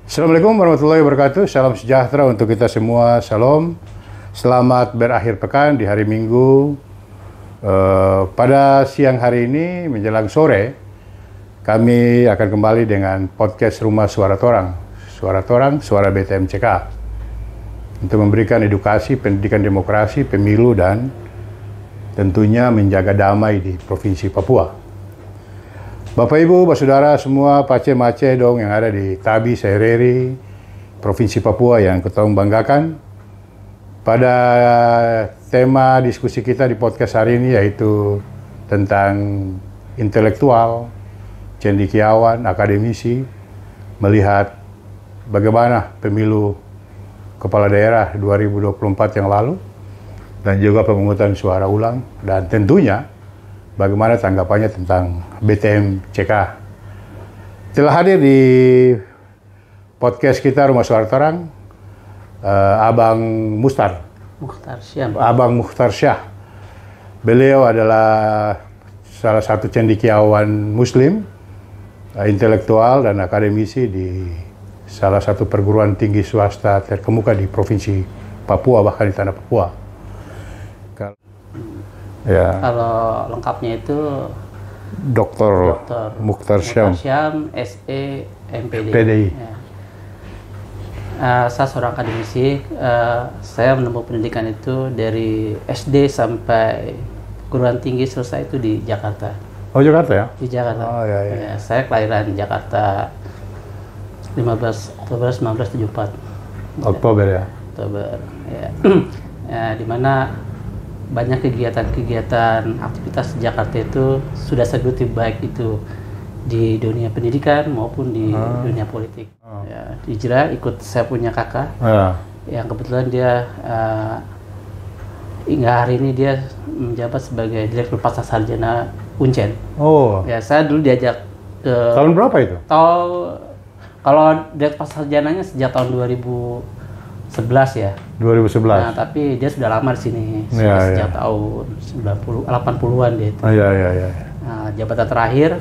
Assalamualaikum warahmatullahi wabarakatuh. Salam sejahtera untuk kita semua. Salam. Selamat berakhir pekan di hari Minggu. Pada siang hari ini menjelang sore, kami akan kembali dengan podcast Rumah Suara Torang. Suara Torang, Suara BTMCK. Untuk memberikan edukasi, pendidikan demokrasi, pemilu, dan tentunya menjaga damai di Provinsi Papua. Bapak Ibu, Saudara semua, pace-mace dong yang ada di Tabi, Sereri, Provinsi Papua yang kita banggakan. Pada tema diskusi kita di podcast hari ini yaitu tentang intelektual, cendekiawan, akademisi, melihat bagaimana pemilu kepala daerah 2024 yang lalu, dan juga pemungutan suara ulang, dan tentunya bagaimana tanggapannya tentang BTMCK. Telah hadir di podcast kita Rumah Suara Torang, Abang Mukhtar Syah. Abang Mukhtar Syah. Beliau adalah salah satu cendekiawan Muslim, intelektual dan akademisi di salah satu perguruan tinggi swasta terkemuka di Provinsi Papua, bahkan di tanah Papua. Ya. Kalau lengkapnya itu Dr. Mukhtar Syam, SE, MPD. Ya. Saya seorang akademisi. Saya menempuh pendidikan itu dari SD sampai perguruan tinggi selesai itu di Jakarta. Oh, Jakarta ya? Di Jakarta. Oh, ya. Ya, saya kelahiran Jakarta 15 Oktober 1974. Oktober ya? Oktober. Ya. Ya, di mana banyak kegiatan-kegiatan aktivitas di Jakarta itu sudah saya geluti, baik itu di dunia pendidikan maupun di dunia politik. Ya, hijrah ikut saya punya kakak yang kebetulan dia hingga hari ini dia menjabat sebagai Direktur Pasca Sarjana Uncen. Oh. Ya, saya dulu diajak ke tahun berapa itu? Kalau Direktur Pasca Sarjananya sejak tahun 2011 ya. 2011. Nah, tapi dia sudah lama di sini. Sejak tahun 80-an dia itu. Iya. Nah, jabatan terakhir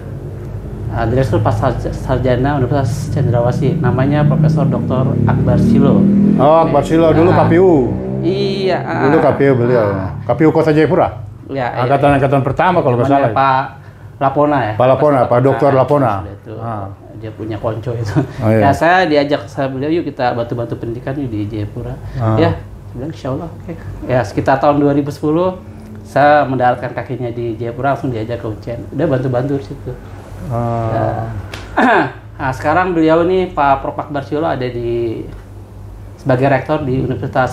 Direktur Pasca Sarjana Universitas Cendrawasih, namanya Profesor Dr. Akbar Silo. Oh, Akbar Silo dulu KPU. Iya. Dulu KPU beliau. KPU Kota Jayapura. Ya. Angkatan pertama kalau nggak salah. Pak Lapona ya. Pak Lapona, Pak Dr. Lapona. Dia punya konco itu. Ya, saya diajak beliau, yuk kita bantu-bantu pendidikan yuk di Jayapura. Ya, bilang insya Allah. Okay. Ya, sekitar tahun 2010 saya mendaratkan kakinya di Jayapura, langsung diajak ke Uncen. Udah bantu-bantu di situ. Nah, sekarang beliau ini Pak Prof. Akbar Silo ada sebagai rektor di Universitas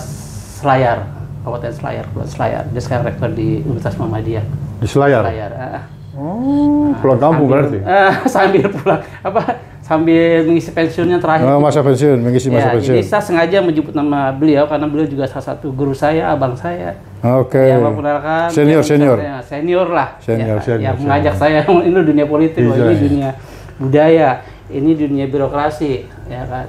Selayar, Kabupaten Selayar. Dia sekarang rektor di Universitas Muhammadiyah. Di Selayar? Pulang kampung berarti? Sambil pulang, sambil mengisi pensiunnya terakhir. Masa pensiun, mengisi masa pensiun. Jadi saya sengaja menyebut nama beliau karena beliau juga salah satu guru saya, abang saya. Oke. Yang memperkenalkan. Senior lah. Senior. Yang mengajak saya, ini dunia politik, ini dunia budaya, ini dunia birokrasi, ya kan.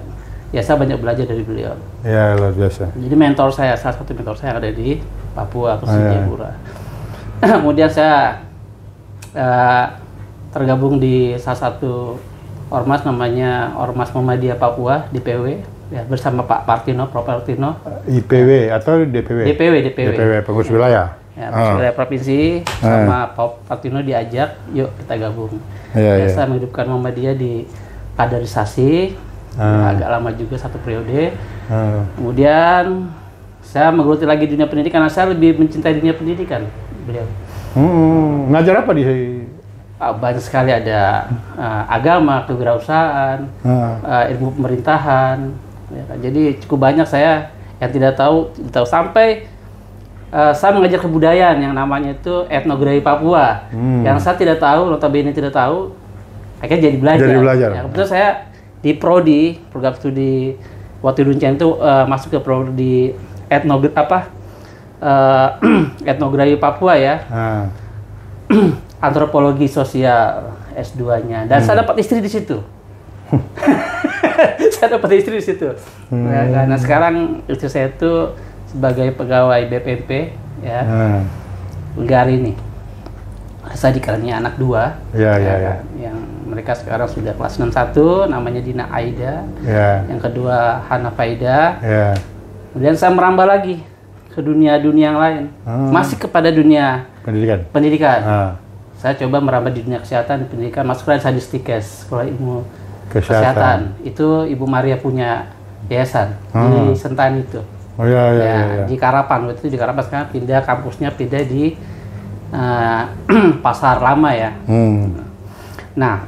Ya, saya banyak belajar dari beliau. Ya, luar biasa. Jadi mentor saya, salah satu mentor saya yang ada di Papua, Jayapura. Kemudian saya tergabung di salah satu ormas, namanya Ormas Muhammadiyah Papua, DPW, ya, bersama Pak Partino, Prof. Partino. IPW atau DPW? DPW, pengurus wilayah. Ya, pengurus wilayah provinsi, sama Pak Partino diajak, yuk kita gabung. Saya menghidupkan Muhammadiyah di kaderisasi, agak lama juga, 1 periode. Kemudian saya menggeluti lagi dunia pendidikan, karena saya lebih mencintai dunia pendidikan beliau. Ngajar apa di? Banyak sekali, ada agama, kewirausahaan, ilmu pemerintahan. Ya, jadi cukup banyak saya yang tidak tahu sampai saya mengajar kebudayaan yang namanya itu etnografi Papua. Yang saya tidak tahu, notabene tidak tahu, akhirnya jadi belajar. Ya, kebetulan saya di prodi, program studi waktu di Uncen itu masuk ke prodi etnografi Papua ya. Antropologi sosial S2-nya, dan saya dapat istri di situ. Saya dapat istri di situ. Nah, sekarang istri saya itu sebagai pegawai BPMP ya. Hingga hari ini saya dikarenai anak 2 yang mereka sekarang sudah kelas 61, namanya Dina Aida. Yang kedua Hana Faida. Kemudian saya merambah lagi ke dunia-dunia yang lain. Masih kepada dunia pendidikan. Saya coba merambah di dunia kesehatan, di pendidikan, masuk ke Sadistikes, Sekolah Ilmu Kesehatan. Itu Ibu Maria punya yayasan di Sentani itu. Di Karapan, waktu itu di Karapan, sekarang pindah kampusnya di Pasar Lama ya. Nah,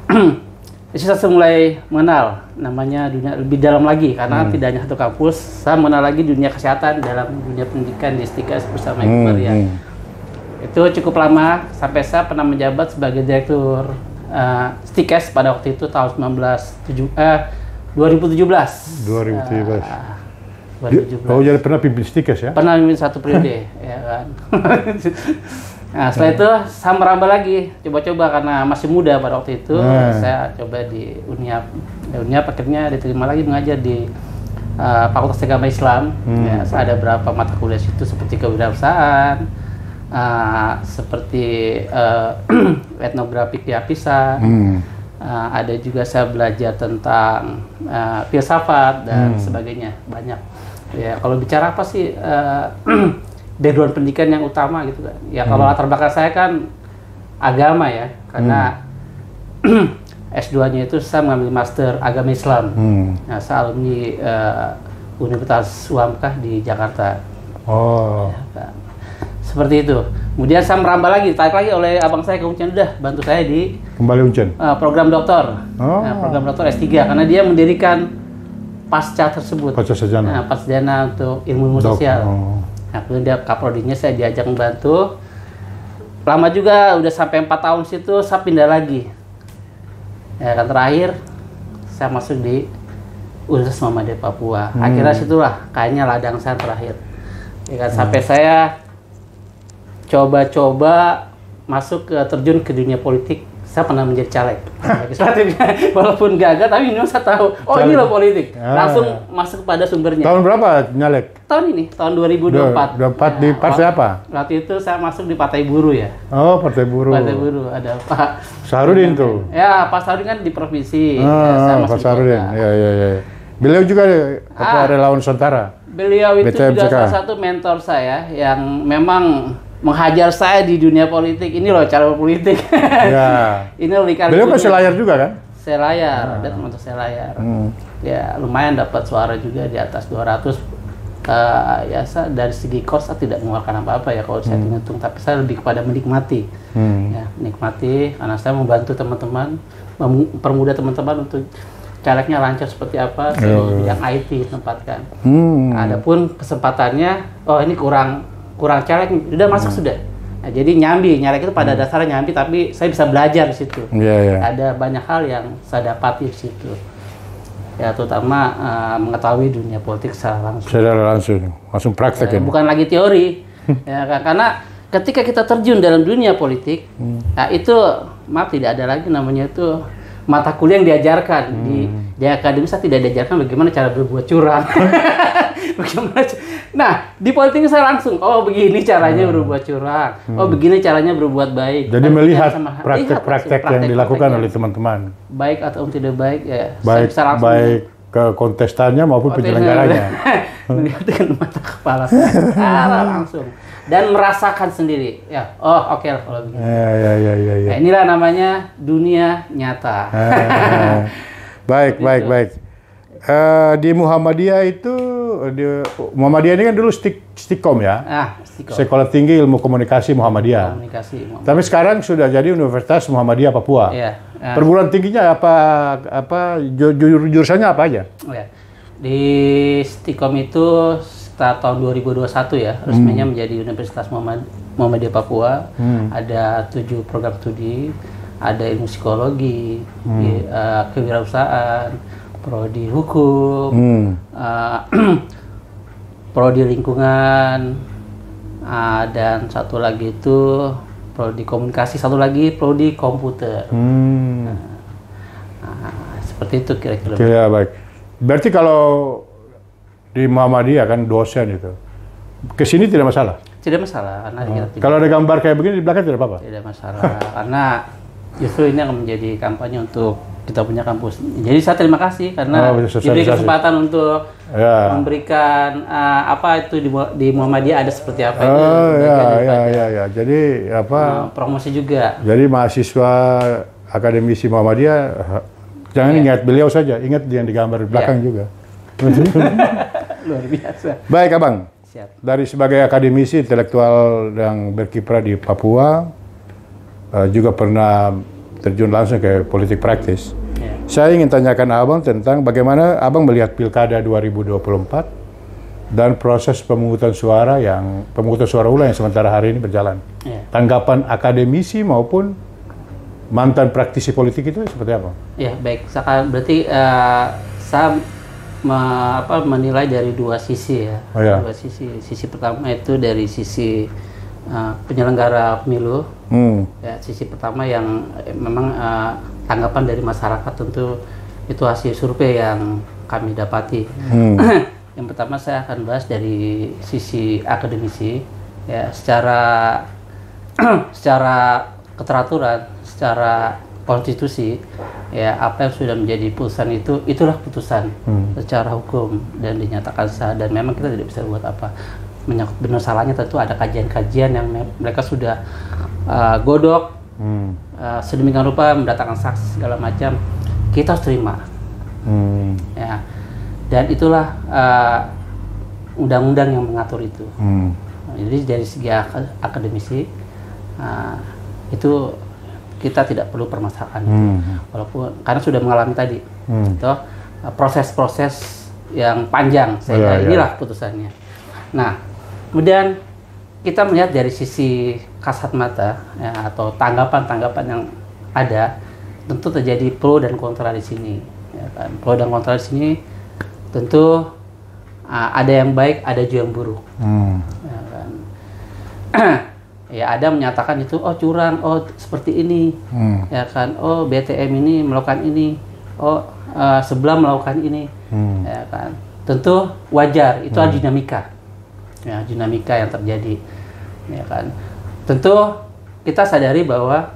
saya mulai mengenal namanya dunia lebih dalam lagi karena tidak hanya satu kampus, saya mengenal lagi dunia kesehatan dalam dunia pendidikan di Stikes bersama Ibu Maria. Itu cukup lama sampai saya pernah menjabat sebagai direktur Stikes pada waktu itu tahun 2017. Oh, jadi pernah pimpin Stikes ya? Pernah pimpin 1 periode, ya kan. Nah, setelah itu saya merambah lagi, coba-coba karena masih muda pada waktu itu, saya coba di Uniap. Uniap akhirnya diterima lagi mengajar di Fakultas Agama Islam. Ya, saya ada beberapa mata kuliah situ seperti kewirausahaan, seperti etnografi kehafisan. Ada juga saya belajar tentang filsafat dan sebagainya, banyak. Ya, kalau bicara apa sih background pendidikan yang utama gitu kan. Ya kalau latar belakang saya kan agama ya, karena S2-nya itu saya mengambil master agama Islam. Nah, saya alumni Universitas Uhamkah di Jakarta. Ya, kan. Seperti itu. Kemudian saya merambah lagi, tarik lagi oleh abang saya ke Uncen, udah bantu saya di kembali Uncen. Program doktor. Program doktor S3 karena dia mendirikan pasca tersebut. Pasca sarjana untuk ilmu sosial. Nah, kemudian dia kaprodinya saya diajak membantu. Lama juga, udah sampai 4 tahun situ, saya pindah lagi. Ya kan, terakhir saya masuk di Universitas Muhammadiyah Papua. Akhirnya situlah kayaknya ladang saya terakhir. Ya kan, sampai saya coba-coba masuk terjun ke dunia politik. Saya pernah menjadi caleg. Walaupun gagal, tapi ini saya tahu, ini loh politik. Langsung masuk pada sumbernya. Tahun berapa nyalek? Tahun ini, tahun 2024. 24 di partai apa? Waktu itu saya masuk di Partai Buruh ya. Oh, Partai Buruh. Partai Buruh, ada Pak Saharudin tuh. Ya, Pak Saharudin kan di provinsi. Pak Saharudin. Ya. Beliau juga relawan Nusantara. Beliau itu juga salah satu mentor saya yang memang menghajar saya di dunia politik. Ini loh cara berpolitik. Ya. Ini loh beliau kan selayar juga kan? Selayar, ada termasuk selayar. Ya lumayan dapat suara juga di atas 200. Ya dari segi kos saya tidak mengeluarkan apa-apa ya kalau saya hitung, tapi saya lebih kepada menikmati. Ya, menikmati karena saya membantu teman-teman, mempermudah teman-teman untuk calegnya lancar seperti apa di bidang IT tempatkan. Adapun kesempatannya, ini kurang caleg, udah masuk sudah. Nah, jadi nyalek itu pada dasarnya nyambi, tapi saya bisa belajar di situ. Ada banyak hal yang saya dapati di situ. Ya, terutama mengetahui dunia politik secara langsung. Langsung praktek ya. Bukan lagi teori. Ya, karena ketika kita terjun dalam dunia politik, nah itu tidak ada lagi namanya itu mata kuliah yang diajarkan di akademi. Saya tidak diajarkan bagaimana cara berbuat curang. Nah, di politik saya langsung, begini caranya berbuat curang, begini caranya berbuat baik. Jadi melihat praktek-praktek yang dilakukan oleh teman-teman. Baik atau tidak baik, ya baik, saya bisa langsung. Baik ke kontestannya maupun penyelenggaranya. Melihat dengan mata kepala saya langsung. Dan merasakan sendiri, ya, oke lah kalau begini. Ya. Nah, inilah namanya dunia nyata. Baik. Di Muhammadiyah itu, Muhammadiyah ini kan dulu Stikom ya, Stikom. Sekolah Tinggi Ilmu Komunikasi Muhammadiyah. Tapi sekarang sudah jadi Universitas Muhammadiyah Papua. Perguruan tingginya apa jurusannya apa aja? Di Stikom itu setelah tahun 2021 ya, resminya menjadi Universitas Muhammadiyah Papua. Ada 7 program studi, ada ilmu psikologi, kewirausahaan, prodi hukum, prodi lingkungan, dan satu lagi itu prodi komunikasi, satu lagi prodi komputer. Seperti itu kira-kira. Ya, baik. Berarti kalau di Muhammadiyah kan dosen itu, kesini tidak masalah? Tidak masalah, karena kalau ada gambar kayak begini di belakang tidak apa-apa? Tidak masalah, karena Justru ini akan menjadi kampanye untuk kita punya kampus. Jadi saya terima kasih karena diberi kesempatan untuk memberikan apa itu di Muhammadiyah ada seperti apa itu. Ya. Jadi apa? Promosi juga. Jadi mahasiswa akademisi Muhammadiyah jangan ingat beliau saja, ingat yang digambar di belakang juga. Luar biasa. Baik, Abang. Siap. Dari sebagai akademisi intelektual yang berkiprah di Papua, juga pernah terjun langsung ke politik praktis. Saya ingin tanyakan Abang tentang bagaimana Abang melihat Pilkada 2024 dan proses pemungutan suara ulang yang sementara hari ini berjalan. Tanggapan akademisi maupun mantan praktisi politik itu seperti apa? Ya, baik. Berarti saya menilai dari dua sisi ya. Dua sisi. Sisi pertama itu dari sisi penyelenggara pemilu. Ya, sisi pertama yang memang tanggapan dari masyarakat tentu itu hasil survei yang kami dapati. Yang pertama saya akan bahas dari sisi akademisi ya, secara keteraturan, secara konstitusi ya, apa yang sudah menjadi putusan itulah putusan secara hukum dan dinyatakan sah, dan memang kita tidak bisa buat apa. Menyangkut benar salahnya tentu ada kajian-kajian yang mereka sudah godok sedemikian rupa, mendatangkan saksi segala macam, kita harus terima. Ya, dan itulah undang-undang yang mengatur itu. Jadi dari segi akademisi itu kita tidak perlu permasalahan itu, walaupun karena sudah mengalami tadi proses-proses yang panjang, sehingga inilah putusannya. Nah, kemudian kita melihat dari sisi kasat mata ya, atau tanggapan-tanggapan yang ada, tentu terjadi pro dan kontra di sini. Ya kan? Pro dan kontra di sini tentu ada yang baik, ada juga yang buruk. Ya kan? Ya, ada menyatakan itu curang, seperti ini, ya kan, BTM ini melakukan ini, sebelah melakukan ini, ya kan. Tentu wajar, itu ada dinamika, ya, dinamika yang terjadi, ya kan. Tentu kita sadari bahwa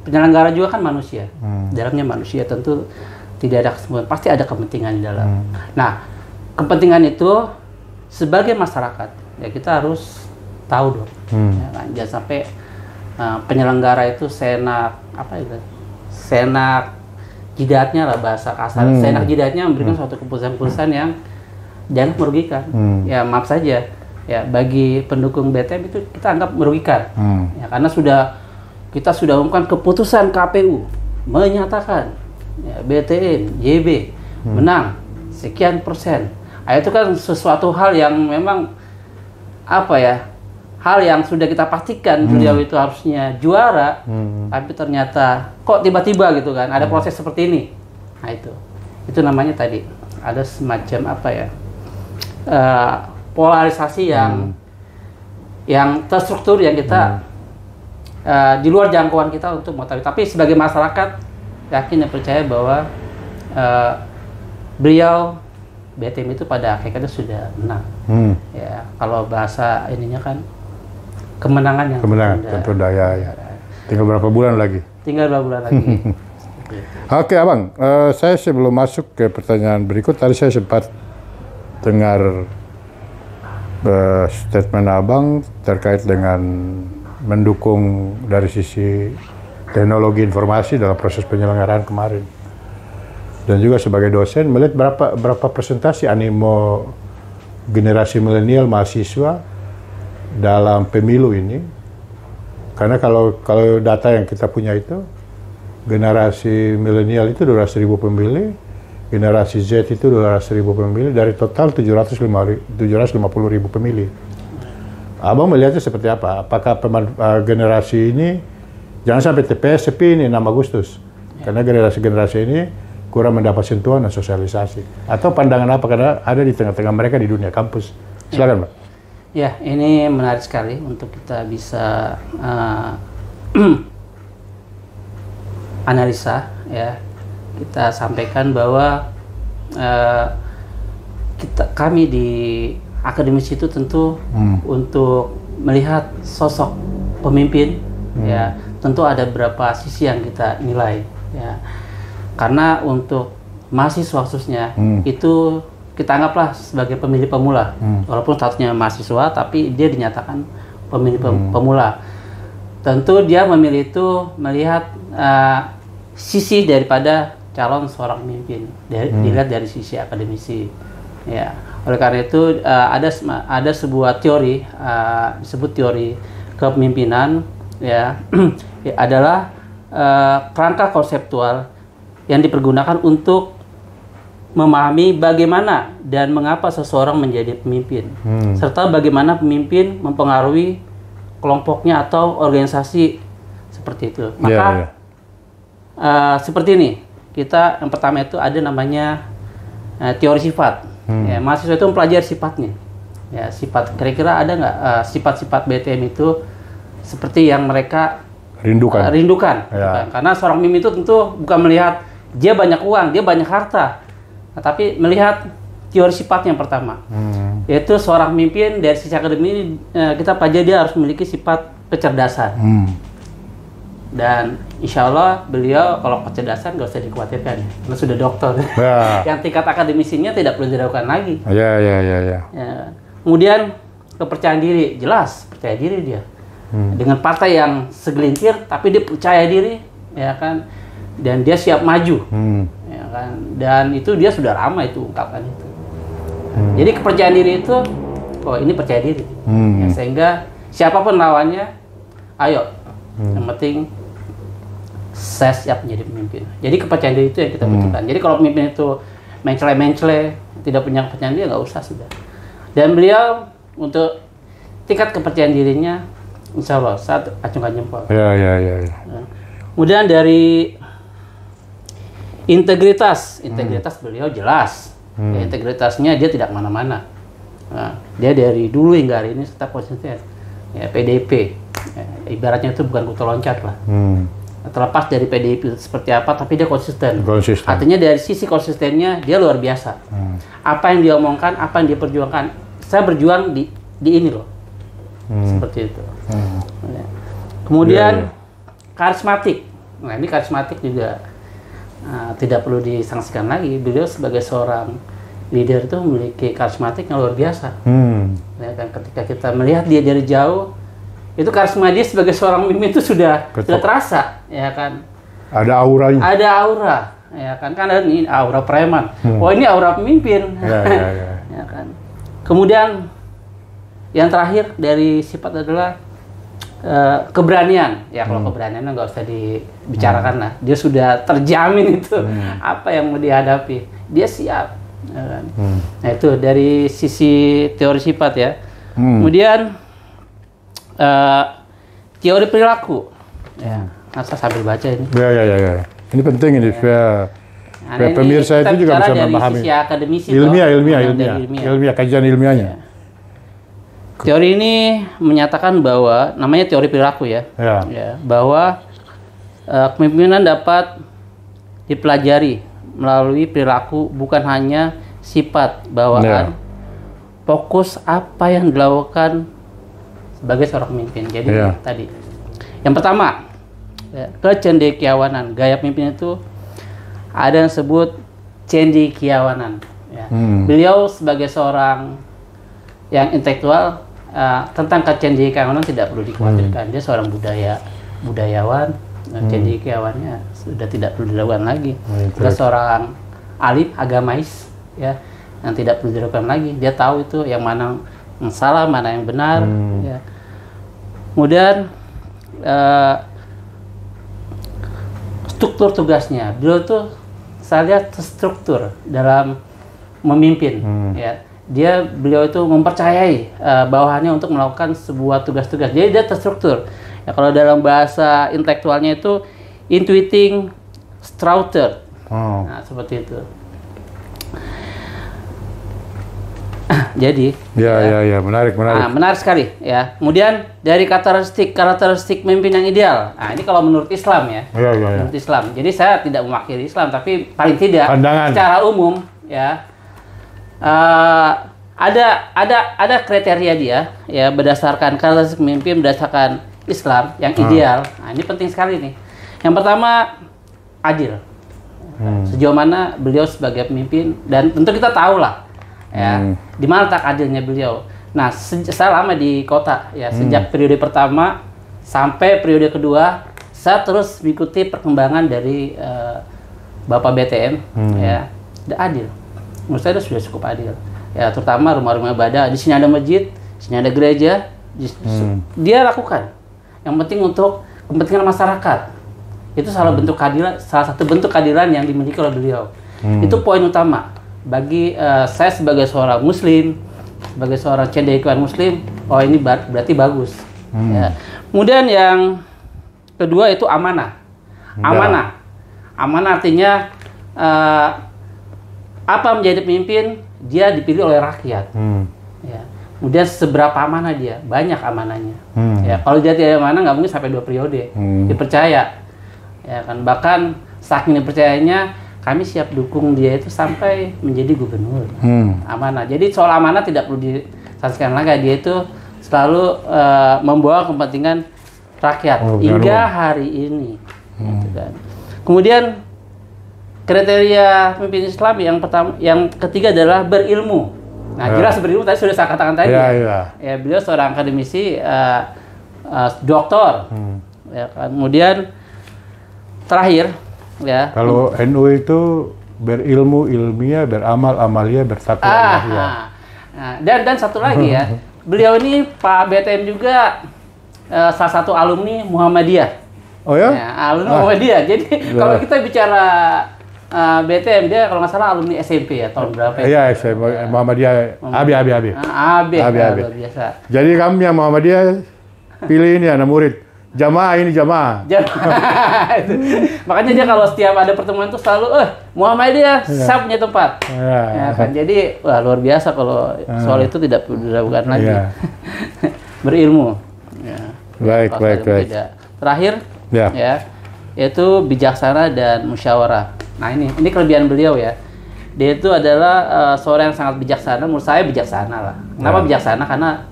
penyelenggara juga kan manusia, dalamnya manusia, tentu tidak ada kesemuanya, pasti ada kepentingan di dalam. Nah, kepentingan itu sebagai masyarakat, ya kita harus tahu dong, ya kan? Jangan sampai penyelenggara itu senak jidatnya lah, bahasa kasar, senak jidatnya memberikan suatu keputusan-keputusan yang jangan merugikan. Ya maaf saja, ya bagi pendukung BTM itu kita anggap merugikan, ya karena kita sudah umumkan keputusan KPU menyatakan ya, BTM JB menang sekian persen. Itu kan sesuatu hal yang memang hal yang sudah kita pastikan beliau itu harusnya juara, tapi ternyata kok tiba-tiba gitu kan, ada proses seperti ini. Nah itu namanya tadi ada semacam polarisasi yang terstruktur, yang kita di luar jangkauan kita untuk mengetahui. Tapi sebagai masyarakat yakin dan percaya bahwa beliau BTM itu pada hakikatnya sudah menang. Ya kalau bahasa ininya kan kemenangan tertunda ya. Tinggal berapa bulan lagi? Oke, Abang, saya sebelum masuk ke pertanyaan berikut, tadi saya sempat dengar statement Abang terkait dengan mendukung dari sisi teknologi informasi dalam proses penyelenggaraan kemarin. Dan juga sebagai dosen melihat berapa presentasi animo generasi milenial mahasiswa dalam pemilu ini. Karena kalau data yang kita punya itu, generasi milenial itu 200.000 pemilih, generasi Z itu 200.000 pemilih, dari total 750.000 pemilih. Abang melihatnya seperti apa? Apakah generasi ini, jangan sampai TPS sepi ini 6 Agustus, karena generasi ini kurang mendapat sentuhan dan sosialisasi. Atau pandangan apa, karena ada di tengah-tengah mereka di dunia kampus. Silakan, Pak. Ya, ini menarik sekali untuk kita bisa analisa ya. Kita sampaikan bahwa kami di akademisi itu tentu untuk melihat sosok pemimpin ya, tentu ada beberapa sisi yang kita nilai ya. Karena untuk mahasiswa khususnya itu kita anggaplah sebagai pemilih pemula. Walaupun statusnya mahasiswa tapi dia dinyatakan pemilih pemula. Tentu dia memilih itu melihat sisi daripada calon seorang pemimpin, dilihat dari sisi akademisi. Ya, oleh karena itu ada sebuah teori disebut teori kepemimpinan ya adalah kerangka konseptual yang dipergunakan untuk memahami bagaimana dan mengapa seseorang menjadi pemimpin, serta bagaimana pemimpin mempengaruhi kelompoknya atau organisasi seperti itu. Maka seperti ini, kita yang pertama itu ada namanya teori sifat. Ya, mahasiswa itu mempelajari sifatnya. Ya, sifat kira-kira ada nggak sifat-sifat BTM itu seperti yang mereka rindukan. Ya. Karena seorang pemimpin itu tentu bukan melihat dia banyak uang, dia banyak harta, tapi melihat teori sifat yang pertama, yaitu seorang pemimpin dari sisi akademik kita pelajari dia harus memiliki sifat kecerdasan. Dan insya Allah beliau kalau kecerdasan nggak usah dikhawatirkan, karena sudah dokter. Ya. Yang tingkat akademisinya tidak perlu diragukan lagi. Ya. Kemudian kepercayaan diri, jelas percaya diri dia. Dengan partai yang segelintir, tapi dia percaya diri, ya kan, dan dia siap maju, ya kan, dan itu dia sudah ramai itu ungkapan itu. Jadi kepercayaan diri itu, ini percaya diri, ya, sehingga siapapun lawannya, ayo, yang penting saya siap menjadi pemimpin. Jadi kepercayaan diri itu yang kita butuhkan. Jadi kalau pemimpin itu mencele, tidak punya kepercayaan diri, nggak usah sudah. Dan beliau untuk tingkat kepercayaan dirinya, insya Allah saat acungkan jempol. Ya. Kemudian dari integritas beliau jelas. Ya, integritasnya dia tidak mana-mana. Nah, dia dari dulu hingga hari ini tetap konsisten. Ya, PDIP, ya, ibaratnya itu bukan kutu loncat lah. Terlepas dari PDIP seperti apa, tapi dia konsisten. Artinya dari sisi konsistennya dia luar biasa. Apa yang dia omongkan, apa yang dia perjuangkan, saya berjuang di ini loh. Seperti itu. Ya. Kemudian karismatik. Nah, ini karismatik juga tidak perlu disangsikan lagi. Beliau sebagai seorang leader itu memiliki karismatik yang luar biasa. Ya kan, ketika kita melihat dia dari jauh, itu karisma dia sebagai seorang pemimpin itu sudah terasa, ya kan. Ada auranya. Ada aura, ya kan. Kan ada ini aura preman. Ini aura pemimpin. Ya kan. Kemudian yang terakhir dari sifat adalah keberanian. Ya kalau keberanian nggak usah dibicarakan lah. Dia sudah terjamin itu apa yang mau dihadapi. Dia siap. Ya kan? Nah itu dari sisi teori sifat ya. Kemudian teori perilaku. Ya, saya sambil baca ini. Ya. Ini penting ini supaya pemirsa itu juga bisa memahami. Sisi akademisi ilmiah, kajian ilmiahnya. Ya. Teori ini menyatakan bahwa namanya teori perilaku ya. Bahwa kepemimpinan dapat dipelajari melalui perilaku, bukan hanya sifat bawaan. Fokus apa yang dilakukan sebagai seorang pemimpin. Jadi tadi yang pertama kecendekiawanan. Gaya pemimpin itu ada yang disebut cendekiawanan. Ya. Beliau sebagai seorang yang intelektual tentang kecendekiawanan tidak perlu dikhawatirkan. Dia seorang budayawan. Cendekiawannya sudah tidak perlu dilakukan lagi. Dia seorang alim agamais ya, yang tidak perlu dilakukan lagi. Dia tahu itu yang mana yang salah, mana yang benar. Ya. Kemudian struktur tugasnya, beliau tuh saya lihat terstruktur dalam memimpin. Ya. Beliau itu mempercayai bawahannya untuk melakukan sebuah tugas-tugas. Jadi dia terstruktur. Ya, kalau dalam bahasa intelektualnya itu intuiting structure. Nah, seperti itu. Jadi menarik. Menarik sekali ya. Kemudian dari karakteristik pemimpin yang ideal. Nah, ini kalau menurut Islam ya. Menurut Islam. Jadi saya tidak mewakili Islam, tapi paling tidak pandangan secara umum ya. Ada kriteria dia ya, berdasarkan karakteristik pemimpin berdasarkan Islam yang ideal. Nah, ini penting sekali nih. Yang pertama, adil. Sejauh mana beliau sebagai pemimpin, dan tentu kita tahu lah ya di mana tak adilnya beliau. Nah, saya lama di kota ya, sejak periode pertama sampai periode kedua saya terus mengikuti perkembangan dari Bapak BTM ya, adil. Menurut saya itu sudah cukup adil. Ya, terutama rumah-rumah ibadah, di sini ada masjid, di sini ada gereja, dia lakukan. Yang penting untuk kepentingan masyarakat. Itu salah satu bentuk keadilan yang dimiliki oleh beliau. Itu poin utama bagi saya sebagai seorang Muslim, sebagai seorang cendekiawan Muslim. Oh, ini berarti bagus. Ya. Kemudian yang kedua itu amanah. Amanah artinya apa menjadi pemimpin, dia dipilih oleh rakyat. Ya. Kemudian seberapa amanah dia, banyak amanahnya. Ya, kalau dia tidak amanah nggak mungkin sampai 2 periode. Dipercaya. Ya kan, bahkan saking dipercayanya kami siap dukung dia itu sampai menjadi gubernur. Amanah. Jadi soal amanah tidak perlu disaksikan lagi, dia itu selalu membawa kepentingan rakyat hingga hari ini. Gitu kan. Kemudian kriteria pemimpin Islam yang ketiga adalah berilmu. Nah, jelas berilmu tadi sudah saya katakan tadi. Ya, beliau seorang akademisi, doktor. Ya kan. Kemudian terakhir, ya. Kalau NU itu berilmu, ilmiah, beramal, amalia, bertakwa. Nah, dan satu lagi ya, beliau ini Pak BTM juga salah satu alumni Muhammadiyah. Oh ya? Ya, alumni Muhammadiyah. Jadi kalau kita bicara BTM, dia kalau nggak salah alumni SMP ya, tahun berapa? Iya, SMP Muhammadiyah. Abi. Luar biasa. Jadi kami yang Muhammadiyah pilih ini anak murid. Jamaah. Makanya dia kalau setiap ada pertemuan itu selalu Muhammadiyah, saya punya tempat. Ya kan? Jadi luar biasa kalau soal itu tidak diragukan lagi. Berilmu. Ya. Baik. Terakhir ya, yaitu bijaksana dan musyawarah. Nah, ini kelebihan beliau ya. Dia itu adalah seorang yang sangat bijaksana. Menurut saya bijaksana lah. Kenapa bijaksana? Karena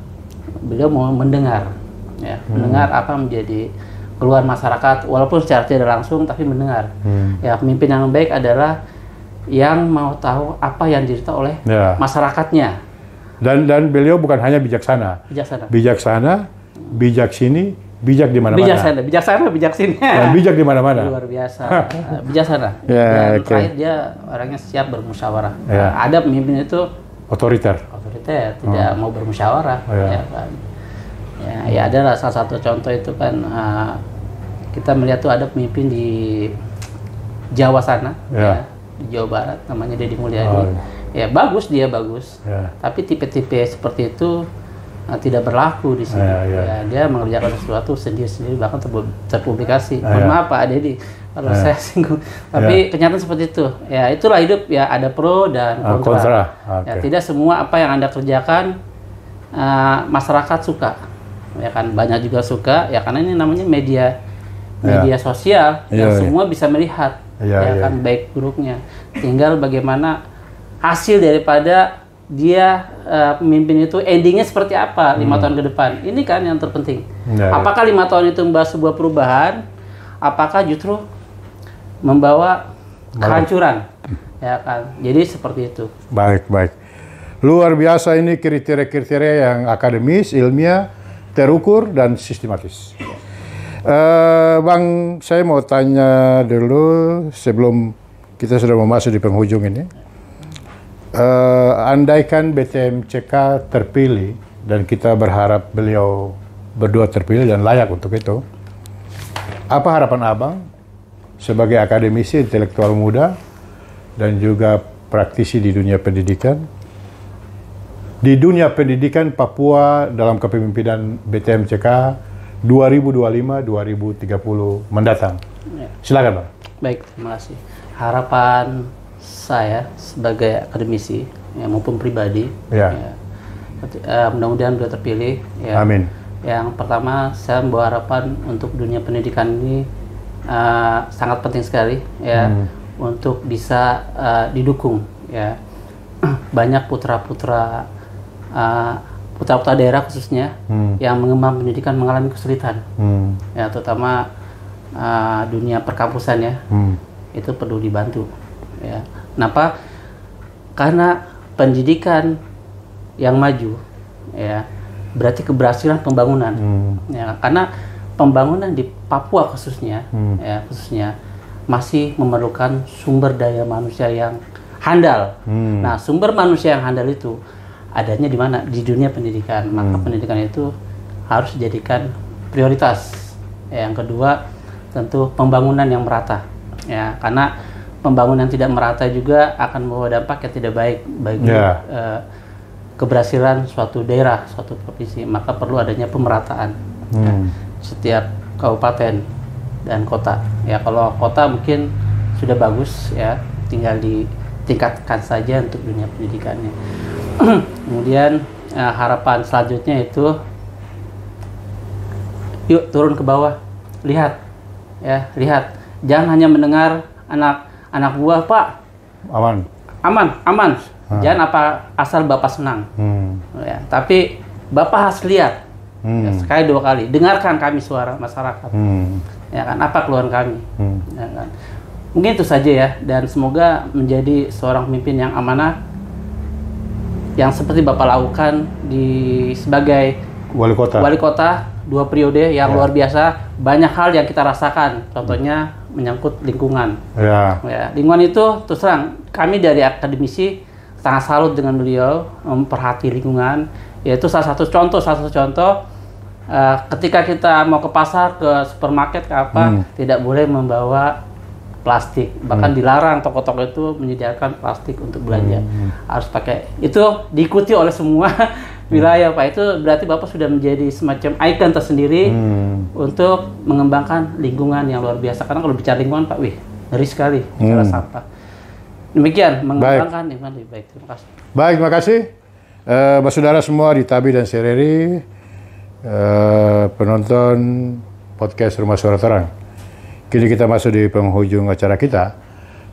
beliau mau mendengar. Ya, mendengar apa menjadi keluhan masyarakat, walaupun secara tidak langsung, tapi mendengar. Ya, pemimpin yang baik adalah yang mau tahu apa yang diderita oleh masyarakatnya. Dan beliau bukan hanya bijaksana, bijak sini, bijak di mana-mana. Bijaksana, bijak sini. Dan bijak di mana-mana. Luar biasa. Bijaksana. Dan terakhir dia orangnya siap bermusyawarah. Ada pemimpin itu otoriter, tidak mau bermusyawarah. Ya kan. Ya adalah salah satu contoh itu kan, kita melihat tuh ada pemimpin di Jawa sana, ya, di Jawa Barat, namanya Deddy Mulyadi. Ya bagus, tapi tipe-tipe seperti itu tidak berlaku di sini. Ya, dia mengerjakan sesuatu sendiri-sendiri, bahkan terpublikasi. Mohon maaf Pak Deddy kalau saya singgung, tapi kenyataan seperti itu. Ya itulah hidup, ya ada pro dan kontra. Ya, tidak semua apa yang Anda kerjakan masyarakat suka. Ya kan, banyak juga suka ya, karena ini namanya media sosial yang semua bisa melihat kan baik buruknya. Tinggal bagaimana hasil daripada dia pemimpin itu endingnya seperti apa 5 tahun ke depan. Ini kan yang terpenting. Apakah 5 tahun itu membawa sebuah perubahan? Apakah justru membawa kehancuran? Ya kan. Jadi seperti itu. Baik. Luar biasa ini kriteria-kriteria yang akademis, ilmiah, terukur dan sistematis. Bang, saya mau tanya dulu sebelum kita sudah mau masuk di penghujung ini. Andaikan BTMCK terpilih dan kita berharap beliau berdua terpilih dan layak untuk itu, apa harapan Abang sebagai akademisi intelektual muda dan juga praktisi di dunia pendidikan? Di dunia pendidikan Papua dalam kepemimpinan BTMCK 2025-2030 mendatang. Silakan Bang. Baik, terima kasih. Harapan saya sebagai akademisi maupun pribadi, mudah-mudahan beliau terpilih. Ya. Amin. Yang pertama, saya membawa harapan untuk dunia pendidikan ini sangat penting sekali ya, untuk bisa didukung ya. Banyak putra-putra putra-putra daerah khususnya yang mengembang pendidikan mengalami kesulitan, ya terutama dunia perkampusan ya, itu perlu dibantu. Ya. Kenapa? Karena pendidikan yang maju, ya berarti keberhasilan pembangunan. Ya, karena pembangunan di Papua khususnya, ya khususnya masih memerlukan sumber daya manusia yang handal. Nah, sumber manusia yang handal itu adanya di mana? Di dunia pendidikan. Maka pendidikan itu harus dijadikan prioritas. Ya, yang kedua, tentu pembangunan yang merata. Ya, karena pembangunan tidak merata juga akan membawa dampak yang tidak baik bagi keberhasilan suatu daerah, suatu provinsi. Maka perlu adanya pemerataan. Ya, setiap kabupaten dan kota. Ya, kalau kota mungkin sudah bagus ya, tinggal ditingkatkan saja untuk dunia pendidikannya. Kemudian harapan selanjutnya itu, yuk turun ke bawah, lihat, ya lihat, jangan hanya mendengar anak buah, Pak, aman, jangan apa asal Bapak senang, ya, tapi Bapak harus lihat, ya, sekali dua kali, dengarkan kami suara masyarakat, ya kan, apa keluhan kami, ya kan. Mungkin itu saja ya, dan semoga menjadi seorang pemimpin yang amanah, yang seperti Bapak lakukan sebagai wali kota 2 periode yang luar biasa. Banyak hal yang kita rasakan, contohnya menyangkut lingkungan. Ya, lingkungan itu terus terang kami dari akademisi sangat salut dengan beliau memperhati lingkungan. Yaitu salah satu contoh ketika kita mau ke pasar, ke supermarket, ke apa, tidak boleh membawa plastik, bahkan dilarang toko-toko itu menyediakan plastik untuk belanja. Harus pakai, itu diikuti oleh semua wilayah, Pak. Itu berarti Bapak sudah menjadi semacam ikon tersendiri untuk mengembangkan lingkungan yang luar biasa. Karena kalau bicara lingkungan, Pak, ngeri sekali bicara sampah. Demikian, mengembangkan lingkungan lebih baik. Terima kasih. Baik, terima kasih. Saudara semua di Tabi dan Sereri, penonton podcast Rumah Suara Terang. Kini kita masuk di penghujung acara kita,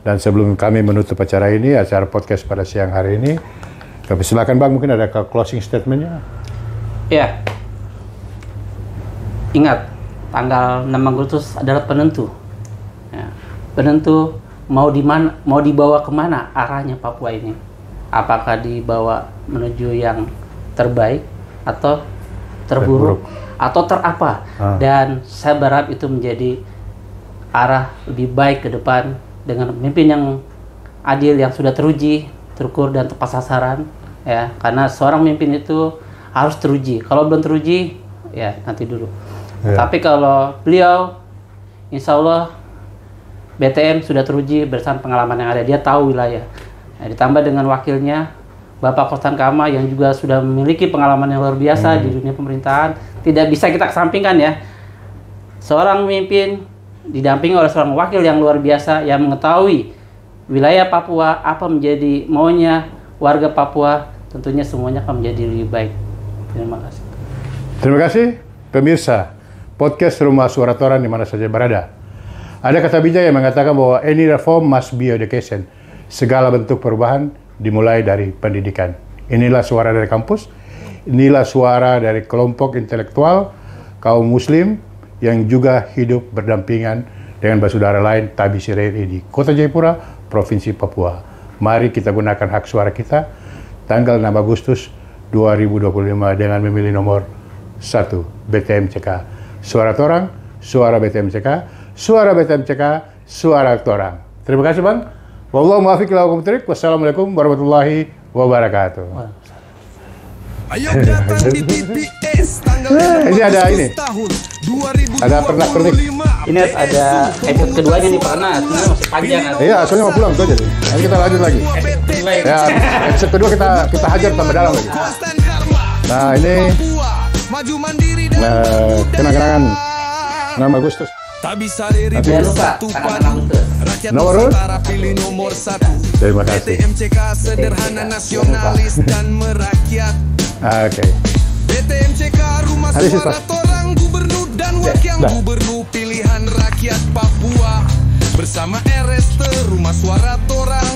dan sebelum kami menutup acara ini, acara podcast pada siang hari ini, kami silakan Bang, mungkin ada closing statement-nya. Ya, ingat tanggal 6 Agustus adalah penentu. Ya, penentu mau dibawa kemana arahnya Papua ini? Apakah dibawa menuju yang terbaik atau terburuk atau terapa? Dan saya berharap itu menjadi arah lebih baik ke depan dengan pemimpin yang adil, yang sudah teruji, terukur dan tepat sasaran, ya. Karena seorang pemimpin itu harus teruji. Kalau belum teruji, ya nanti dulu. Tapi kalau beliau, insya Allah BTM sudah teruji bersama pengalaman yang ada, dia tahu wilayah. Ya, ditambah dengan wakilnya Bapak Kostan Kama yang juga sudah memiliki pengalaman yang luar biasa di dunia pemerintahan, tidak bisa kita kesampingkan ya. Seorang pemimpin didampingi oleh seorang wakil yang luar biasa yang mengetahui wilayah Papua, apa menjadi maunya warga Papua, tentunya semuanya akan menjadi lebih baik. Terima kasih. Terima kasih pemirsa podcast Rumah Suara Torang di mana saja berada. Ada kata bijak yang mengatakan bahwa any reform must be education. Segala bentuk perubahan dimulai dari pendidikan. Inilah suara dari kampus, inilah suara dari kelompok intelektual kaum muslim yang juga hidup berdampingan dengan saudara lain Tabi Sereri di Kota Jayapura, Provinsi Papua. Mari kita gunakan hak suara kita tanggal 6 Agustus 2025 dengan memilih nomor 1 BTMCK. Suara Torang, suara BTMCK, suara BTMCK, suara Torang. Terima kasih Bang. Wallahu muwaffiq ila aqwamit thoriq. Wassalamualaikum warahmatullahi wabarakatuh. Ayo datang di BTS tanggal ini ada ini. Ada pernak-pernik. Ini ada episode keduanya nih karena sebenarnya masih panjang. Iya, soalnya mau pulang tuh aja. Nanti kita lanjut lagi. Ya, episode kedua kita hajar tambah dalam lagi. Nah, ini kenang-kenangan 6 Agustus. Jangan lupa tanggal 6 Agustus. Nomor 1. Terima kasih. BTMCK sederhana, nasionalis dan merakyat. Oke. BTMCK Rumah Suara Torang, gubernur dan wakil gubernur pilihan rakyat Papua. Bersama RST Rumah Suara Torang